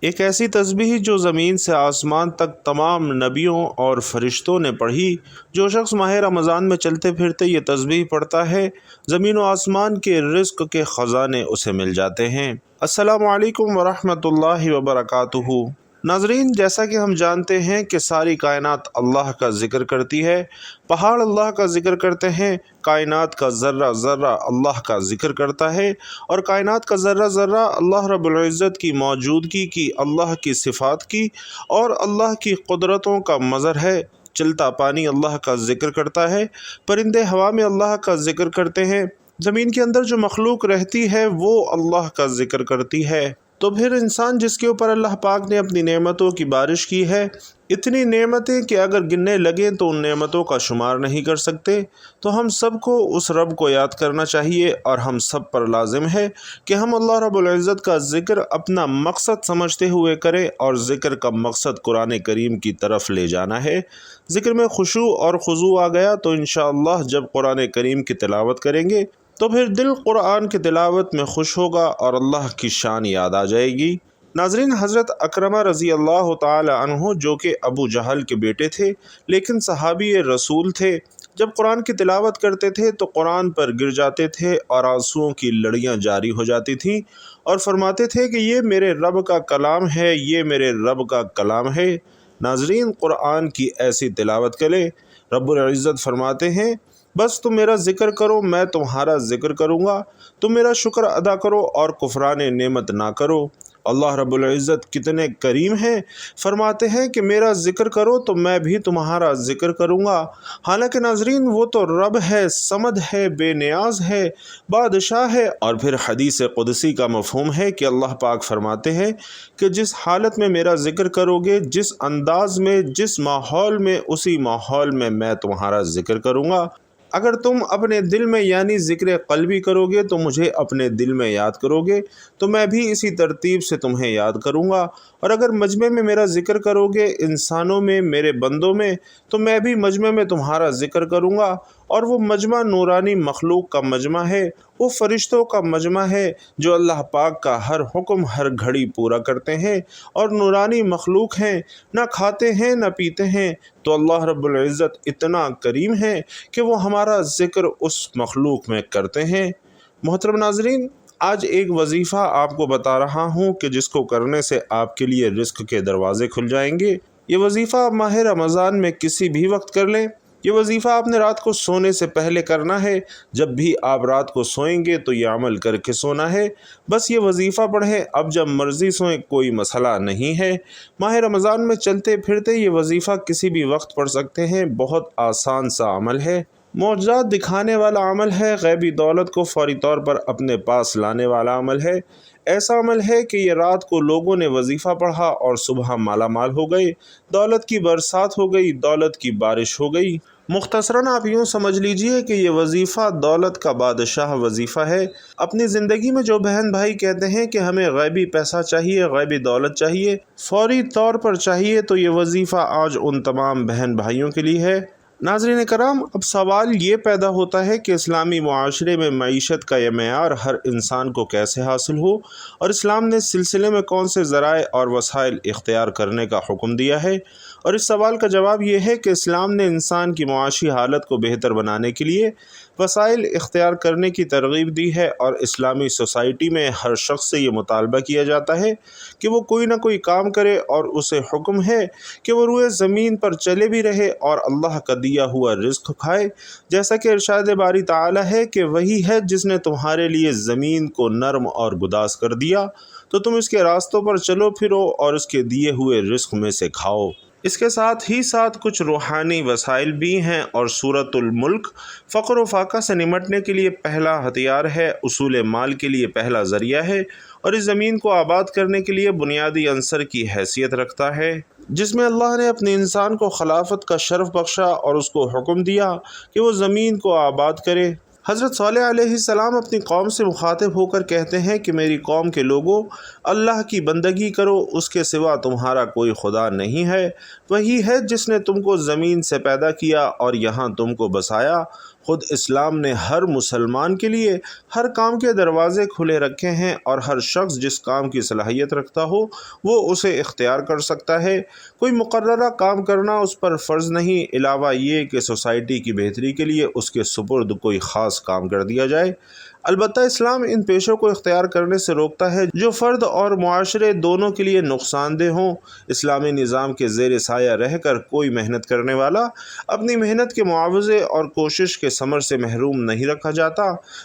ایک ایسی تسبیح جو زمین سے آسمان تک تمام نبیوں اور فرشتوں نے پڑھی۔ جو شخص ماہ رمضان میں چلتے پھرتے یہ تسبیح پڑھتا ہے، زمین و آسمان کے رزق کے خزانے اسے مل جاتے ہیں۔ السلام علیکم ورحمۃ اللہ وبرکاتہ۔ ناظرین، جیسا کہ ہم جانتے ہیں کہ ساری کائنات اللہ کا ذکر کرتی ہے، پہاڑ اللہ کا ذکر کرتے ہیں، کائنات کا ذرہ ذرہ اللہ کا ذکر کرتا ہے، اور کائنات کا ذرہ ذرہ اللہ رب العزت کی موجودگی کی، اللہ کی صفات کی اور اللہ کی قدرتوں کا مظہر ہے۔ چلتا پانی اللہ کا ذکر کرتا ہے، پرندے ہوا میں اللہ کا ذکر کرتے ہیں، زمین کے اندر جو مخلوق رہتی ہے وہ اللہ کا ذکر کرتی ہے۔ تو پھر انسان جس کے اوپر اللہ پاک نے اپنی نعمتوں کی بارش کی ہے، اتنی نعمتیں کہ اگر گننے لگیں تو ان نعمتوں کا شمار نہیں کر سکتے، تو ہم سب کو اس رب کو یاد کرنا چاہیے، اور ہم سب پر لازم ہے کہ ہم اللہ رب العزت کا ذکر اپنا مقصد سمجھتے ہوئے کریں، اور ذکر کا مقصد قرآن کریم کی طرف لے جانا ہے۔ ذکر میں خشوع اور خضوع آ گیا تو انشاءاللہ جب قرآن کریم کی تلاوت کریں گے تو پھر دل قرآن کی تلاوت میں خوش ہوگا اور اللہ کی شان یاد آ جائے گی۔ ناظرین، حضرت اکرمہ رضی اللہ تعالی عنہ جو کہ ابو جہل کے بیٹے تھے لیکن صحابی رسول تھے، جب قرآن کی تلاوت کرتے تھے تو قرآن پر گر جاتے تھے اور آنسوؤں کی لڑیاں جاری ہو جاتی تھیں، اور فرماتے تھے کہ یہ میرے رب کا کلام ہے، یہ میرے رب کا کلام ہے۔ ناظرین، قرآن کی ایسی تلاوت کریں، رب العزت فرماتے ہیں بس تم میرا ذکر کرو، میں تمہارا ذکر کروں گا، تم میرا شکر ادا کرو اور کفران نعمت نہ کرو۔ اللہ رب العزت کتنے کریم ہیں، فرماتے ہیں کہ میرا ذکر کرو تو میں بھی تمہارا ذکر کروں گا۔ حالانکہ ناظرین، وہ تو رب ہے، صمد ہے، بے نیاز ہے، بادشاہ ہے۔ اور پھر حدیث قدسی کا مفہوم ہے کہ اللہ پاک فرماتے ہیں کہ جس حالت میں میرا ذکر کرو گے، جس انداز میں، جس ماحول میں، اسی ماحول میں تمہارا ذکر کروں گا۔ اگر تم اپنے دل میں یعنی ذکر قلبی کرو گے تو مجھے اپنے دل میں یاد کرو گے، تو میں بھی اسی ترتیب سے تمہیں یاد کروں گا، اور اگر مجمع میں میرا ذکر کرو گے، انسانوں میں، میرے بندوں میں، تو میں بھی مجمع میں تمہارا ذکر کروں گا۔ اور وہ مجمع نورانی مخلوق کا مجمع ہے، وہ فرشتوں کا مجمع ہے جو اللہ پاک کا ہر حکم ہر گھڑی پورا کرتے ہیں، اور نورانی مخلوق ہیں، نہ کھاتے ہیں نہ پیتے ہیں۔ تو اللہ رب العزت اتنا کریم ہے کہ وہ ہمارا ذکر اس مخلوق میں کرتے ہیں۔ محترم ناظرین، آج ایک وظیفہ آپ کو بتا رہا ہوں کہ جس کو کرنے سے آپ کے لیے رزق کے دروازے کھل جائیں گے۔ یہ وظیفہ آپ ماہ رمضان میں کسی بھی وقت کر لیں۔ یہ وظیفہ آپ نے رات کو سونے سے پہلے کرنا ہے۔ جب بھی آپ رات کو سوئیں گے تو یہ عمل کر کے سونا ہے۔ بس یہ وظیفہ پڑھیں، اب جب مرضی سوئیں، کوئی مسئلہ نہیں ہے۔ ماہ رمضان میں چلتے پھرتے یہ وظیفہ کسی بھی وقت پڑھ سکتے ہیں، بہت آسان سا عمل ہے، معجزات دکھانے والا عمل ہے، غیبی دولت کو فوری طور پر اپنے پاس لانے والا عمل ہے۔ ایسا عمل ہے کہ یہ رات کو لوگوں نے وظیفہ پڑھا اور صبح مالا مال ہو گئے، دولت کی برسات ہو گئی، دولت کی بارش ہو گئی۔ مختصراً آپ یوں سمجھ لیجئے کہ یہ وظیفہ دولت کا بادشاہ وظیفہ ہے۔ اپنی زندگی میں جو بہن بھائی کہتے ہیں کہ ہمیں غیبی پیسہ چاہیے، غیبی دولت چاہیے، فوری طور پر چاہیے، تو یہ وظیفہ آج ان تمام بہن بھائیوں کے لیے ہے۔ ناظرین کرام، اب سوال یہ پیدا ہوتا ہے کہ اسلامی معاشرے میں معیشت کا یہ معیار ہر انسان کو کیسے حاصل ہو، اور اسلام نے اس سلسلے میں کون سے ذرائع اور وسائل اختیار کرنے کا حکم دیا ہے۔ اور اس سوال کا جواب یہ ہے کہ اسلام نے انسان کی معاشی حالت کو بہتر بنانے کے لیے وسائل اختیار کرنے کی ترغیب دی ہے، اور اسلامی سوسائٹی میں ہر شخص سے یہ مطالبہ کیا جاتا ہے کہ وہ کوئی نہ کوئی کام کرے، اور اسے حکم ہے کہ وہ روئے زمین پر چلے بھی رہے اور اللہ کا دیا ہوا رزق کھائے، جیسا کہ ارشاد باری تعالی ہے کہ وہی ہے جس نے تمہارے لیے زمین کو نرم اور گداز کر دیا، تو تم اس کے راستوں پر چلو پھرو اور اس کے دیے ہوئے رزق میں سے کھاؤ۔ اس کے ساتھ ہی ساتھ کچھ روحانی وسائل بھی ہیں، اور سورۃ الملک فقر و فاقہ سے نمٹنے کے لیے پہلا ہتھیار ہے، اصول مال کے لیے پہلا ذریعہ ہے، اور اس زمین کو آباد کرنے کے لیے بنیادی عنصر کی حیثیت رکھتا ہے، جس میں اللہ نے اپنے انسان کو خلافت کا شرف بخشا اور اس کو حکم دیا کہ وہ زمین کو آباد کرے۔ حضرت صالح علیہ السلام اپنی قوم سے مخاطب ہو کر کہتے ہیں کہ میری قوم کے لوگوں، اللہ کی بندگی کرو، اس کے سوا تمہارا کوئی خدا نہیں ہے، وہی ہے جس نے تم کو زمین سے پیدا کیا اور یہاں تم کو بسایا، خود اسلام نے ہر مسلمان کے لیے ہر کام کے دروازے کھلے رکھے ہیں اور ہر شخص جس کام کی صلاحیت رکھتا ہو وہ اسے اختیار کر سکتا ہے۔ کوئی مقررہ کام کرنا اس پر فرض نہیں، علاوہ یہ کہ سوسائٹی کی بہتری کے لیے اس کے سپرد کوئی خاص کام کر دیا جائے۔ البتہ اسلام ان پیشوں کو اختیار کرنے سے روکتا ہے جو فرد اور معاشرے دونوں کے لیے نقصان دہ ہوں۔ اسلامی نظام کے زیر سایہ رہ کر کوئی محنت کرنے والا اپنی محنت کے معاوضے اور کوشش کے ثمر سے محروم نہیں رکھا جاتا،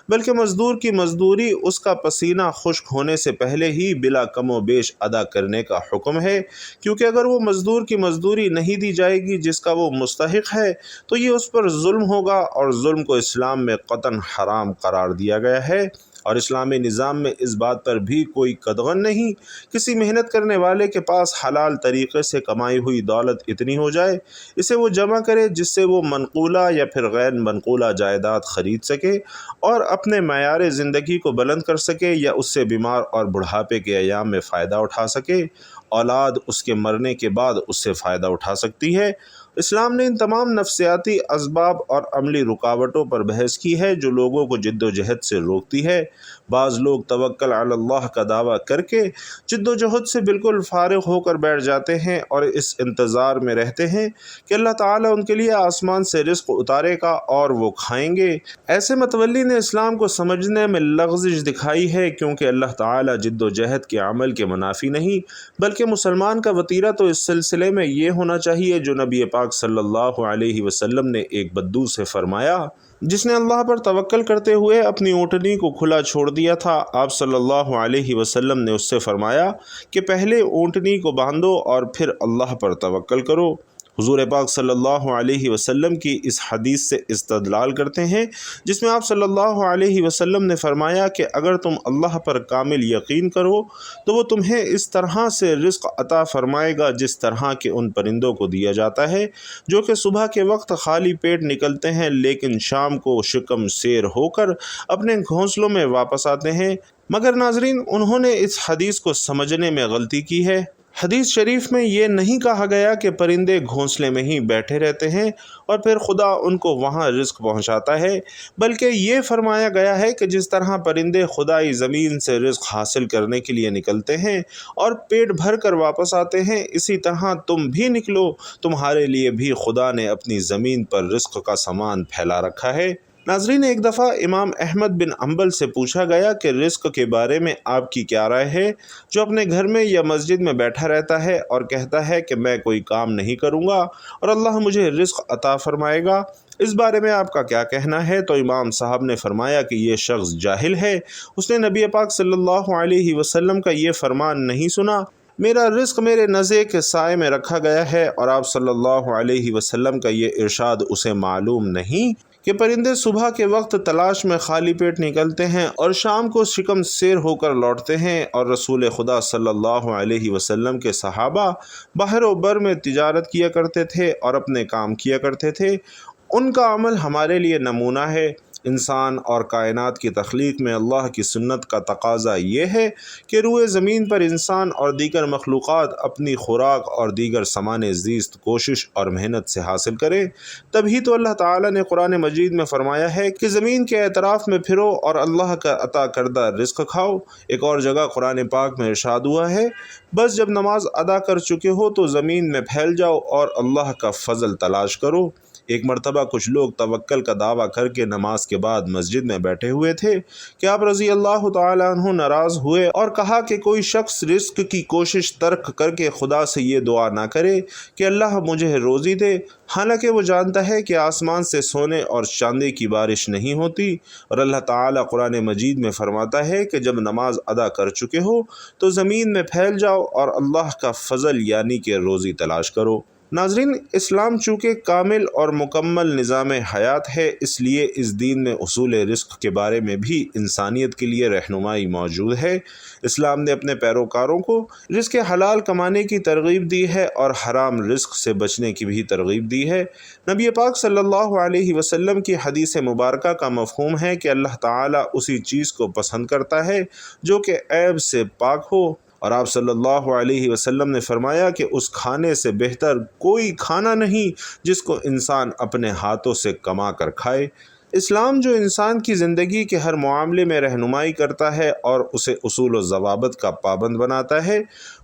بلکہ مزدور کی مزدوری اس کا پسینہ خشک ہونے سے پہلے ہی بلا کم و بیش ادا کرنے کا حکم ہے، کیونکہ اگر وہ مزدور کی مزدوری نہیں دی جائے گی جس کا وہ مستحق ہے تو یہ اس پر ظلم ہوگا، اور ظلم کو اسلام میں قطعاً حرام قرار دیا گیا ہے۔ اور اسلامی نظام میں اس بات پر بھی کوئی قدغن نہیں کسی محنت کرنے والے کے پاس حلال طریقے سے کمائی ہوئی دولت اتنی ہو جائے اسے وہ جمع کرے جس سے وہ منقولہ یا پھر غیر منقولہ جائیداد خرید سکے اور اپنے معیار زندگی کو بلند کر سکے، یا اس سے بیمار اور بڑھاپے کے ایام میں فائدہ اٹھا سکے، اولاد اس کے مرنے کے بعد اس سے فائدہ اٹھا سکتی ہے۔ اسلام نے ان تمام نفسیاتی اسباب اور عملی رکاوٹوں پر بحث کی ہے جو لوگوں کو جد و جہد سے روکتی ہے۔ بعض لوگ توکل علی اللہ کا دعویٰ کر کے جد و جہد سے بالکل فارغ ہو کر بیٹھ جاتے ہیں اور اس انتظار میں رہتے ہیں کہ اللہ تعالیٰ ان کے لیے آسمان سے رزق اتارے گا اور وہ کھائیں گے۔ ایسے متولی نے اسلام کو سمجھنے میں لغزش دکھائی ہے، کیونکہ اللہ تعالیٰ جد و جہد کے عمل کے منافی نہیں، بلکہ مسلمان کا وتیرہ تو اس سلسلے میں یہ ہونا چاہیے جو نبی پاک صلی اللہ علیہ وسلم نے ایک بدو سے فرمایا جس نے اللہ پر توکل کرتے ہوئے اپنی اونٹنی کو کھلا چھوڑ دیا تھا۔ آپ صلی اللہ علیہ وسلم نے اس سے فرمایا کہ پہلے اونٹنی کو باندھو اور پھر اللہ پر توکل کرو۔ حضور پاک صلی اللہ علیہ وسلم کی اس حدیث سے استدلال کرتے ہیں جس میں آپ صلی اللہ علیہ وسلم نے فرمایا کہ اگر تم اللہ پر کامل یقین کرو تو وہ تمہیں اس طرح سے رزق عطا فرمائے گا جس طرح کے ان پرندوں کو دیا جاتا ہے جو کہ صبح کے وقت خالی پیٹ نکلتے ہیں لیکن شام کو شکم سیر ہو کر اپنے گھونسلوں میں واپس آتے ہیں۔ مگر ناظرین، انہوں نے اس حدیث کو سمجھنے میں غلطی کی ہے۔ حدیث شریف میں یہ نہیں کہا گیا کہ پرندے گھونسلے میں ہی بیٹھے رہتے ہیں اور پھر خدا ان کو وہاں رزق پہنچاتا ہے، بلکہ یہ فرمایا گیا ہے کہ جس طرح پرندے خدائی زمین سے رزق حاصل کرنے کے لیے نکلتے ہیں اور پیٹ بھر کر واپس آتے ہیں، اسی طرح تم بھی نکلو، تمہارے لیے بھی خدا نے اپنی زمین پر رزق کا سامان پھیلا رکھا ہے۔ ناظرین، ایک دفعہ امام احمد بن حنبل سے پوچھا گیا کہ رزق کے بارے میں آپ کی کیا رائے ہے؟ جو اپنے گھر میں یا مسجد میں بیٹھا رہتا ہے اور کہتا ہے کہ میں کوئی کام نہیں کروں گا اور اللہ مجھے رزق عطا فرمائے گا، اس بارے میں آپ کا کیا کہنا ہے؟ تو امام صاحب نے فرمایا کہ یہ شخص جاہل ہے، اس نے نبی پاک صلی اللہ علیہ وسلم کا یہ فرمان نہیں سنا، میرا رزق میرے نزے کے سائے میں رکھا گیا ہے، اور آپ صلی اللہ علیہ وسلم کا یہ ارشاد اسے معلوم نہیں کہ پرندے صبح کے وقت تلاش میں خالی پیٹ نکلتے ہیں اور شام کو شکم سیر ہو کر لوٹتے ہیں، اور رسول خدا صلی اللہ علیہ وسلم کے صحابہ باہر و بر میں تجارت کیا کرتے تھے اور اپنے کام کیا کرتے تھے، ان کا عمل ہمارے لیے نمونہ ہے۔ انسان اور کائنات کی تخلیق میں اللہ کی سنت کا تقاضا یہ ہے کہ روئے زمین پر انسان اور دیگر مخلوقات اپنی خوراک اور دیگر سامان زیست کوشش اور محنت سے حاصل کریں، تبھی تو اللہ تعالیٰ نے قرآن مجید میں فرمایا ہے کہ زمین کے اطراف میں پھرو اور اللہ کا عطا کردہ رزق کھاؤ۔ ایک اور جگہ قرآن پاک میں ارشاد ہوا ہے، بس جب نماز ادا کر چکے ہو تو زمین میں پھیل جاؤ اور اللہ کا فضل تلاش کرو۔ ایک مرتبہ کچھ لوگ توکل کا دعویٰ کر کے نماز کے بعد مسجد میں بیٹھے ہوئے تھے کہ آپ رضی اللہ تعالیٰ عنہ ناراض ہوئے اور کہا کہ کوئی شخص رزق کی کوشش ترک کر کے خدا سے یہ دعا نہ کرے کہ اللہ مجھے روزی دے، حالانکہ وہ جانتا ہے کہ آسمان سے سونے اور چاندی کی بارش نہیں ہوتی، اور اللہ تعالیٰ قرآن مجید میں فرماتا ہے کہ جب نماز ادا کر چکے ہو تو زمین میں پھیل جاؤ اور اللہ کا فضل یعنی کہ روزی تلاش کرو۔ ناظرین، اسلام چونکہ کامل اور مکمل نظام حیات ہے، اس لیے اس دین میں اصول رزق کے بارے میں بھی انسانیت کے لیے رہنمائی موجود ہے۔ اسلام نے اپنے پیروکاروں کو رزق حلال کمانے کی ترغیب دی ہے اور حرام رزق سے بچنے کی بھی ترغیب دی ہے۔ نبی پاک صلی اللہ علیہ وسلم کی حدیث مبارکہ کا مفہوم ہے کہ اللہ تعالیٰ اسی چیز کو پسند کرتا ہے جو کہ عیب سے پاک ہو، اور آپ صلی اللہ علیہ وسلم نے فرمایا کہ اس کھانے سے بہتر کوئی کھانا نہیں جس کو انسان اپنے ہاتھوں سے کما کر کھائے۔ اسلام جو انسان کی زندگی کے ہر معاملے میں رہنمائی کرتا ہے اور اسے اصول و ضوابط کا پابند بناتا ہے،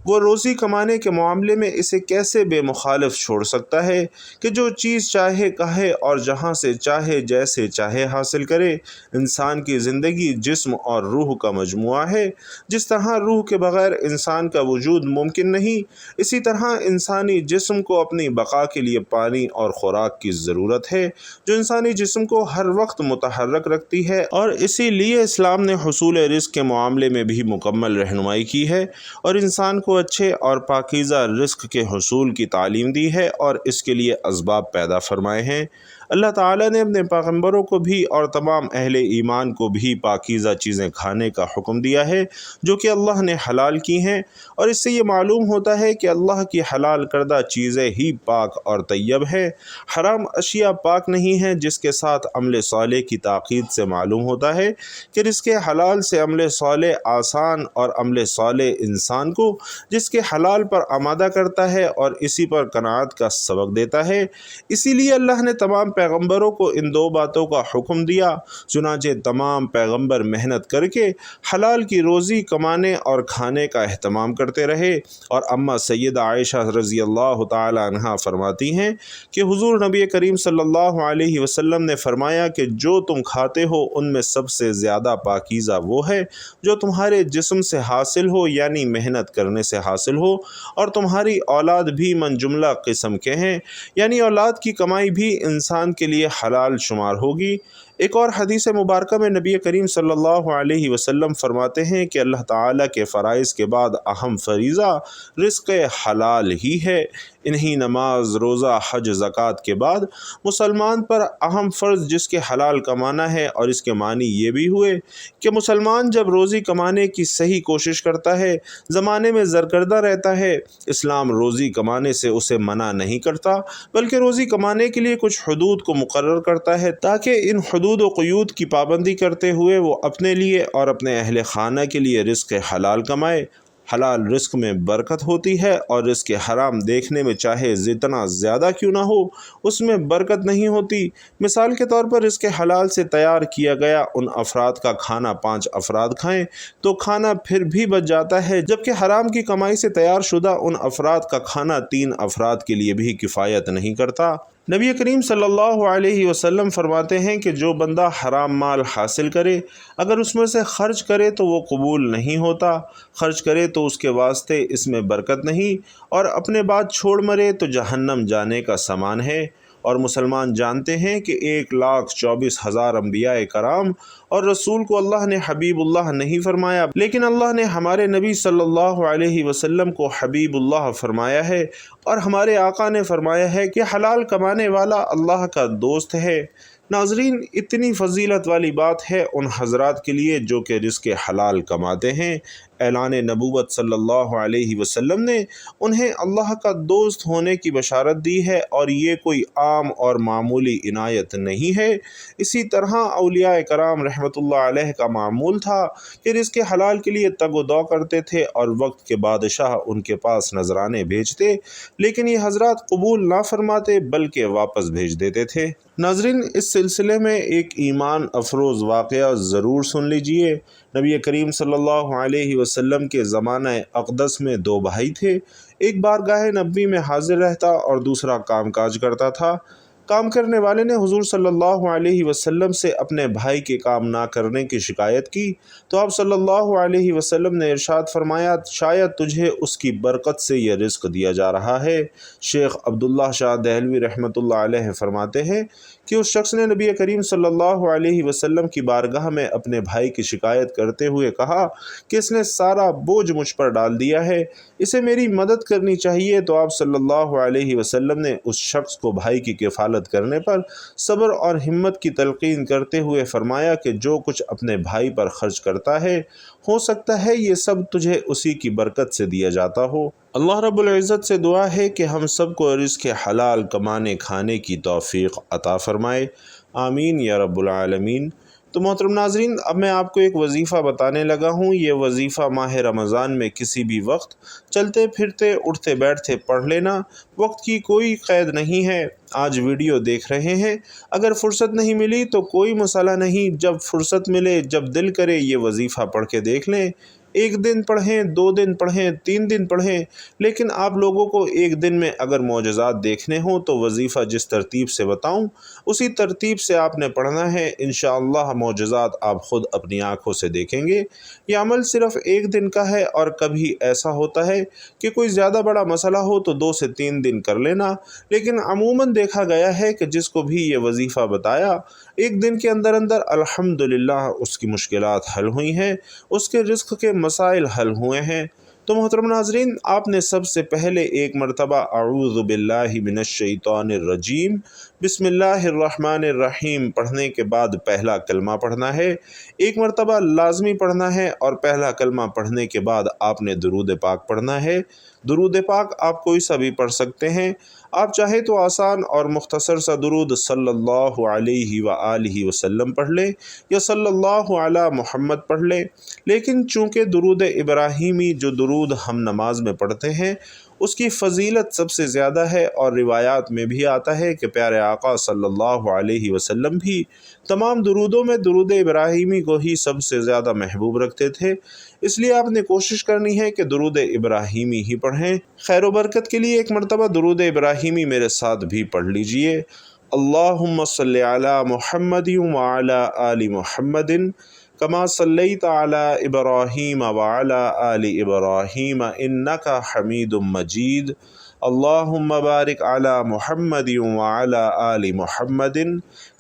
وہ روزی کمانے کے معاملے میں اسے کیسے بے مخالف چھوڑ سکتا ہے کہ جو چیز چاہے کہے اور جہاں سے چاہے جیسے چاہے حاصل کرے۔ انسان کی زندگی جسم اور روح کا مجموعہ ہے۔ جس طرح روح کے بغیر انسان کا وجود ممکن نہیں، اسی طرح انسانی جسم کو اپنی بقا کے لیے پانی اور خوراک کی ضرورت ہے، جو انسانی جسم کو ہر وقت متحرک رکھتی ہے، اور اسی لیے اسلام نے حصول رزق کے معاملے میں بھی مکمل رہنمائی کی ہے اور انسان کو اچھے اور پاکیزہ رزق کے حصول کی تعلیم دی ہے اور اس کے لیے اسباب پیدا فرمائے ہیں۔ اللہ تعالیٰ نے اپنے پیغمبروں کو بھی اور تمام اہل ایمان کو بھی پاکیزہ چیزیں کھانے کا حکم دیا ہے جو کہ اللہ نے حلال کی ہیں، اور اس سے یہ معلوم ہوتا ہے کہ اللہ کی حلال کردہ چیزیں ہی پاک اور طیب ہیں۔ حرام اشیاء پاک نہیں ہیں، جس کے ساتھ عمل صالح کی تاکید سے معلوم ہوتا ہے کہ رزق حلال سے عمل صالح آسان اور عمل صالح انسان کو جس کے حلال پر آمادہ کرتا ہے اور اسی پر قناعت کا سبق دیتا ہے۔ اسی لیے اللہ نے تمام پیغمبروں کو ان دو باتوں کا حکم دیا، چنانچہ تمام پیغمبر محنت کر کے حلال کی روزی کمانے اور کھانے کا اہتمام کرتے رہے۔ اور اماں سیدہ عائشہ رضی اللہ تعالی عنہا فرماتی ہیں کہ حضور نبی کریم صلی اللہ علیہ وسلم نے فرمایا کہ جو تم کھاتے ہو ان میں سب سے زیادہ پاکیزہ وہ ہے جو تمہارے جسم سے حاصل ہو، یعنی محنت کرنے سے حاصل ہو، اور تمہاری اولاد بھی من جملہ قسم کے ہیں، یعنی اولاد کی کمائی بھی انسان کے لیے حلال شمار ہوگی۔ ایک اور حدیث مبارکہ میں نبی کریم صلی اللہ علیہ وسلم فرماتے ہیں کہ اللہ تعالیٰ کے فرائض کے بعد اہم فریضہ رزق حلال ہی ہے۔ انہی نماز، روزہ، حج، زکوٰۃ کے بعد مسلمان پر اہم فرض جس کے حلال کمانا ہے، اور اس کے معنی یہ بھی ہوئے کہ مسلمان جب روزی کمانے کی صحیح کوشش کرتا ہے، زمانے میں سرگردہ رہتا ہے، اسلام روزی کمانے سے اسے منع نہیں کرتا، بلکہ روزی کمانے کے لیے کچھ حدود کو مقرر کرتا ہے تاکہ ان حدود و قیود کی پابندی کرتے ہوئے وہ اپنے لیے اور اپنے اہل خانہ کے لیے رزق حلال کمائے۔ حلال رزق میں برکت ہوتی ہے، اور رزق حرام دیکھنے میں چاہے جتنا زیادہ کیوں نہ ہو اس میں برکت نہیں ہوتی۔ مثال کے طور پر رزق حلال سے تیار کیا گیا ان افراد کا کھانا 5 افراد کھائیں تو کھانا پھر بھی بچ جاتا ہے، جبکہ حرام کی کمائی سے تیار شدہ ان افراد کا کھانا 3 افراد کے لیے بھی کفایت نہیں کرتا۔ نبی کریم صلی اللہ علیہ وسلم فرماتے ہیں کہ جو بندہ حرام مال حاصل کرے، اگر اس میں سے خرچ کرے تو وہ قبول نہیں ہوتا، خرچ کرے تو اس کے واسطے اس میں برکت نہیں، اور اپنے بعد چھوڑ مرے تو جہنم جانے کا سامان ہے۔ اور مسلمان جانتے ہیں کہ 1,24,000 انبیاء کرام اور رسول کو اللہ نے حبیب اللہ نہیں فرمایا، لیکن اللہ نے ہمارے نبی صلی اللہ علیہ وسلم کو حبیب اللہ فرمایا ہے، اور ہمارے آقا نے فرمایا ہے کہ حلال کمانے والا اللہ کا دوست ہے۔ ناظرین، اتنی فضیلت والی بات ہے ان حضرات کے لیے جو کہ رزق حلال کماتے ہیں۔ اعلان نبوت صلی اللہ علیہ وسلم نے انہیں اللہ کا دوست ہونے کی بشارت دی ہے، اور یہ کوئی عام اور معمولی عنایت نہیں ہے۔ اسی طرح اولیاء کرام رحمۃ اللہ علیہ کا معمول تھا کہ رزق حلال کے لیے تگ و دو کرتے تھے، اور وقت کے بادشاہ ان کے پاس نذرانے بھیجتے، لیکن یہ حضرات قبول نہ فرماتے بلکہ واپس بھیج دیتے تھے۔ ناظرین، اس سلسلے میں ایک ایمان افروز واقعہ ضرور سن لیجئے۔ نبی کریم صلی اللہ علیہ وسلم کے زمانہ اقدس میں 2 بھائی تھے، ایک بارگاہ نبوی میں حاضر رہتا اور دوسرا کام کاج کرتا تھا۔ کام کرنے والے نے حضور صلی اللہ علیہ وسلم سے اپنے بھائی کے کام نہ کرنے کی شکایت کی تو آپ صلی اللہ علیہ وسلم نے ارشاد فرمایا، شاید تجھے اس کی برکت سے یہ رزق دیا جا رہا ہے۔ شیخ عبداللہ شاہ دہلوی رحمۃ اللہ علیہ فرماتے ہیں کہ اس شخص نے نبی کریم صلی اللہ علیہ وسلم کی بارگاہ میں اپنے بھائی کی شکایت کرتے ہوئے کہا کہ اس نے سارا بوجھ مجھ پر ڈال دیا ہے، اسے میری مدد کرنی چاہیے۔ تو آپ صلی اللہ علیہ وسلم نے اس شخص کو بھائی کی کفالت کرنے پر صبر اور ہمت کی تلقین کرتے ہوئے فرمایا کہ جو کچھ اپنے بھائی پر خرچ کرتا ہے، ہو سکتا ہے یہ سب تجھے اسی کی برکت سے دیا جاتا ہو۔ اللہ رب العزت سے دعا ہے کہ ہم سب کو رزق حلال کمانے کھانے کی توفیق عطا فرمائے، آمین یا رب العالمین۔ تو محترم ناظرین، اب میں آپ کو ایک وظیفہ بتانے لگا ہوں۔ یہ وظیفہ ماہ رمضان میں کسی بھی وقت چلتے پھرتے اٹھتے بیٹھتے پڑھ لینا، وقت کی کوئی قید نہیں ہے۔ آج ویڈیو دیکھ رہے ہیں، اگر فرصت نہیں ملی تو کوئی مسئلہ نہیں، جب فرصت ملے، جب دل کرے یہ وظیفہ پڑھ کے دیکھ لیں۔ ایک دن پڑھیں، 2 دن پڑھیں، 3 دن پڑھیں، لیکن آپ لوگوں کو ایک دن میں اگر معجزات دیکھنے ہوں تو وظیفہ جس ترتیب سے بتاؤں اسی ترتیب سے آپ نے پڑھنا ہے۔ انشاءاللہ معجزات آپ خود اپنی آنکھوں سے دیکھیں گے۔ یہ عمل صرف ایک دن کا ہے، اور کبھی ایسا ہوتا ہے کہ کوئی زیادہ بڑا مسئلہ ہو تو 2 سے 3 دن کر لینا، لیکن عموماً دیکھا گیا ہے کہ جس کو بھی یہ وظیفہ بتایا، ایک دن کے اندر اندر الحمدللہ اس کی مشکلات حل ہوئی ہیں، اس کے رزق کے مسائل حل ہوئے ہیں۔ تو محترم ناظرین، آپ نے سب سے پہلے ایک مرتبہ اعوذ باللہ من الشیطان الرجیم بسم اللہ الرحمن الرحیم پڑھنے کے بعد پہلا کلمہ پڑھنا ہے۔ ایک مرتبہ لازمی پڑھنا ہے، اور پہلا کلمہ پڑھنے کے بعد آپ نے درود پاک پڑھنا ہے۔ درود پاک آپ کوئی سا بھی پڑھ سکتے ہیں، آپ چاہے تو آسان اور مختصر سا درود صلی اللہ علیہ وآلہ وسلم پڑھ لیں، یا صلی اللہ علی محمد پڑھ لیں، لیکن چونکہ درود ابراہیمی جو درود ہم نماز میں پڑھتے ہیں اس کی فضیلت سب سے زیادہ ہے، اور روایات میں بھی آتا ہے کہ پیارے آقا صلی اللہ علیہ وسلم بھی تمام درودوں میں درود ابراہیمی کو ہی سب سے زیادہ محبوب رکھتے تھے، اس لیے آپ نے کوشش کرنی ہے کہ درود ابراہیمی ہی پڑھیں۔ خیر و برکت کے لیے ایک مرتبہ درود ابراہیمی میرے ساتھ بھی پڑھ لیجئے۔ اللہم صلی علی محمد وعلی آل محمد کما صلیت علی ابراہیم وعلی آل ابراہیم انک حمید مجید۔ اللہم بارک علی محمد وعلی آل محمد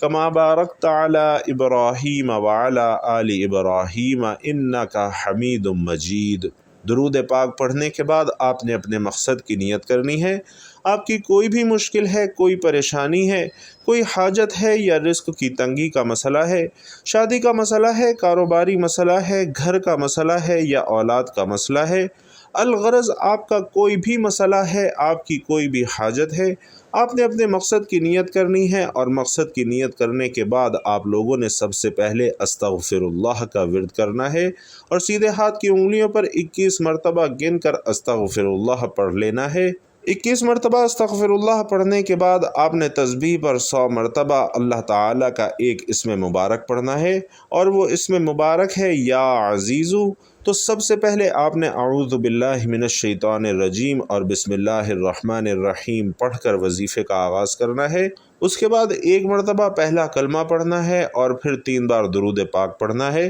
کما بارکت علی ابراہیم وعلی آل ابراہیم انک حمید مجید۔ درود پاک پڑھنے کے بعد آپ نے اپنے مقصد کی نیت کرنی ہے۔ آپ کی کوئی بھی مشکل ہے، کوئی پریشانی ہے، کوئی حاجت ہے، یا رزق کی تنگی کا مسئلہ ہے، شادی کا مسئلہ ہے، کاروباری مسئلہ ہے، گھر کا مسئلہ ہے، یا اولاد کا مسئلہ ہے، الغرض آپ کا کوئی بھی مسئلہ ہے، آپ کی کوئی بھی حاجت ہے، آپ نے اپنے مقصد کی نیت کرنی ہے، اور مقصد کی نیت کرنے کے بعد آپ لوگوں نے سب سے پہلے استغفر اللہ کا ورد کرنا ہے، اور سیدھے ہاتھ کی انگلیوں پر 21 مرتبہ گن کر استغفر اللہ پڑھ لینا ہے۔ 21 مرتبہ استغفر اللہ پڑھنے کے بعد آپ نے تسبیح پر 100 مرتبہ اللہ تعالیٰ کا ایک اسم مبارک پڑھنا ہے، اور وہ اسم مبارک ہے یا عزیزو۔ تو سب سے پہلے آپ نے اعوذ باللہ من الشیطان الرجیم اور بسم اللہ الرحمن الرحیم پڑھ کر وظیفے کا آغاز کرنا ہے۔ اس کے بعد ایک مرتبہ پہلا کلمہ پڑھنا ہے، اور پھر 3 بار درود پاک پڑھنا ہے۔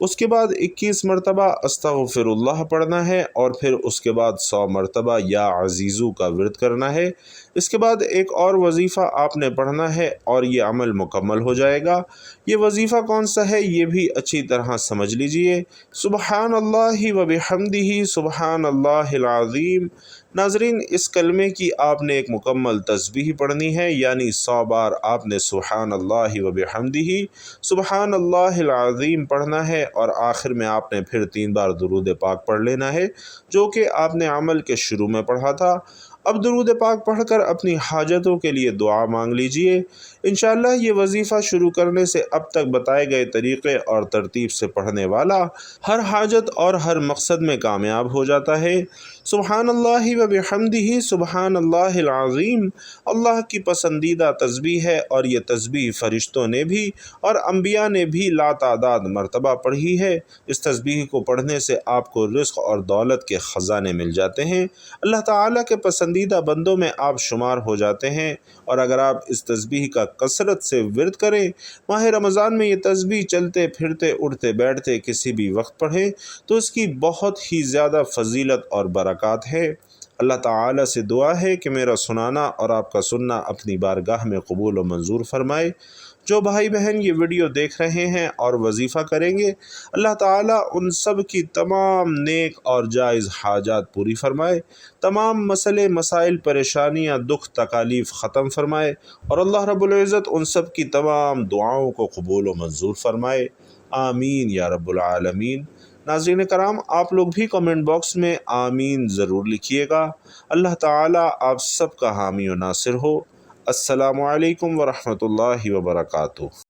اس کے بعد 21 مرتبہ استغفر اللہ پڑھنا ہے، اور پھر اس کے بعد 100 مرتبہ یا عزیزو کا ورد کرنا ہے۔ اس کے بعد ایک اور وظیفہ آپ نے پڑھنا ہے، اور یہ عمل مکمل ہو جائے گا۔ یہ وظیفہ کون سا ہے یہ بھی اچھی طرح سمجھ لیجئے۔ سبحان اللہ و بحمدہ سبحان اللہ العظیم۔ ناظرین، اس کلمے کی آپ نے ایک مکمل تسبیح پڑھنی ہے، یعنی 100 بار آپ نے سبحان اللہ و بحمدہ سبحان اللہ العظیم پڑھنا ہے، اور آخر میں آپ نے پھر 3 بار درود پاک پڑھ لینا ہے، جو کہ آپ نے عمل کے شروع میں پڑھا تھا۔ اب درود پاک پڑھ کر اپنی حاجتوں کے لیے دعا مانگ لیجئے۔ انشاءاللہ یہ وظیفہ شروع کرنے سے اب تک بتائے گئے طریقے اور ترتیب سے پڑھنے والا ہر حاجت اور ہر مقصد میں کامیاب ہو جاتا ہے۔ سبحان اللہ و بحمدہ سبحان اللہ العظیم اللہ کی پسندیدہ تسبیح ہے، اور یہ تسبیح فرشتوں نے بھی اور انبیاء نے بھی لاتعداد مرتبہ پڑھی ہے۔ اس تسبیح کو پڑھنے سے آپ کو رزق اور دولت کے خزانے مل جاتے ہیں، اللہ تعالیٰ کے پسندیدہ بندوں میں آپ شمار ہو جاتے ہیں۔ اور اگر آپ اس تسبیح کا کثرت سے ورد کریں، ماہ رمضان میں یہ تسبیح چلتے پھرتے اٹھتے بیٹھتے کسی بھی وقت پڑھیں، تو اس کی بہت ہی زیادہ فضیلت اور برکات ہے۔ اللہ تعالیٰ سے دعا ہے کہ میرا سنانا اور آپ کا سننا اپنی بارگاہ میں قبول و منظور فرمائے۔ جو بھائی بہن یہ ویڈیو دیکھ رہے ہیں اور وظیفہ کریں گے، اللہ تعالیٰ ان سب کی تمام نیک اور جائز حاجات پوری فرمائے، تمام مسئلے مسائل پریشانیاں دکھ تکالیف ختم فرمائے، اور اللہ رب العزت ان سب کی تمام دعاؤں کو قبول و منظور فرمائے۔ آمین یا رب العالمین۔ ناظرین کرام، آپ لوگ بھی کمنٹ باکس میں آمین ضرور لکھیے گا۔ اللہ تعالیٰ آپ سب کا حامی و ناصر ہو۔ السلام علیکم ورحمۃ اللہ وبرکاتہ۔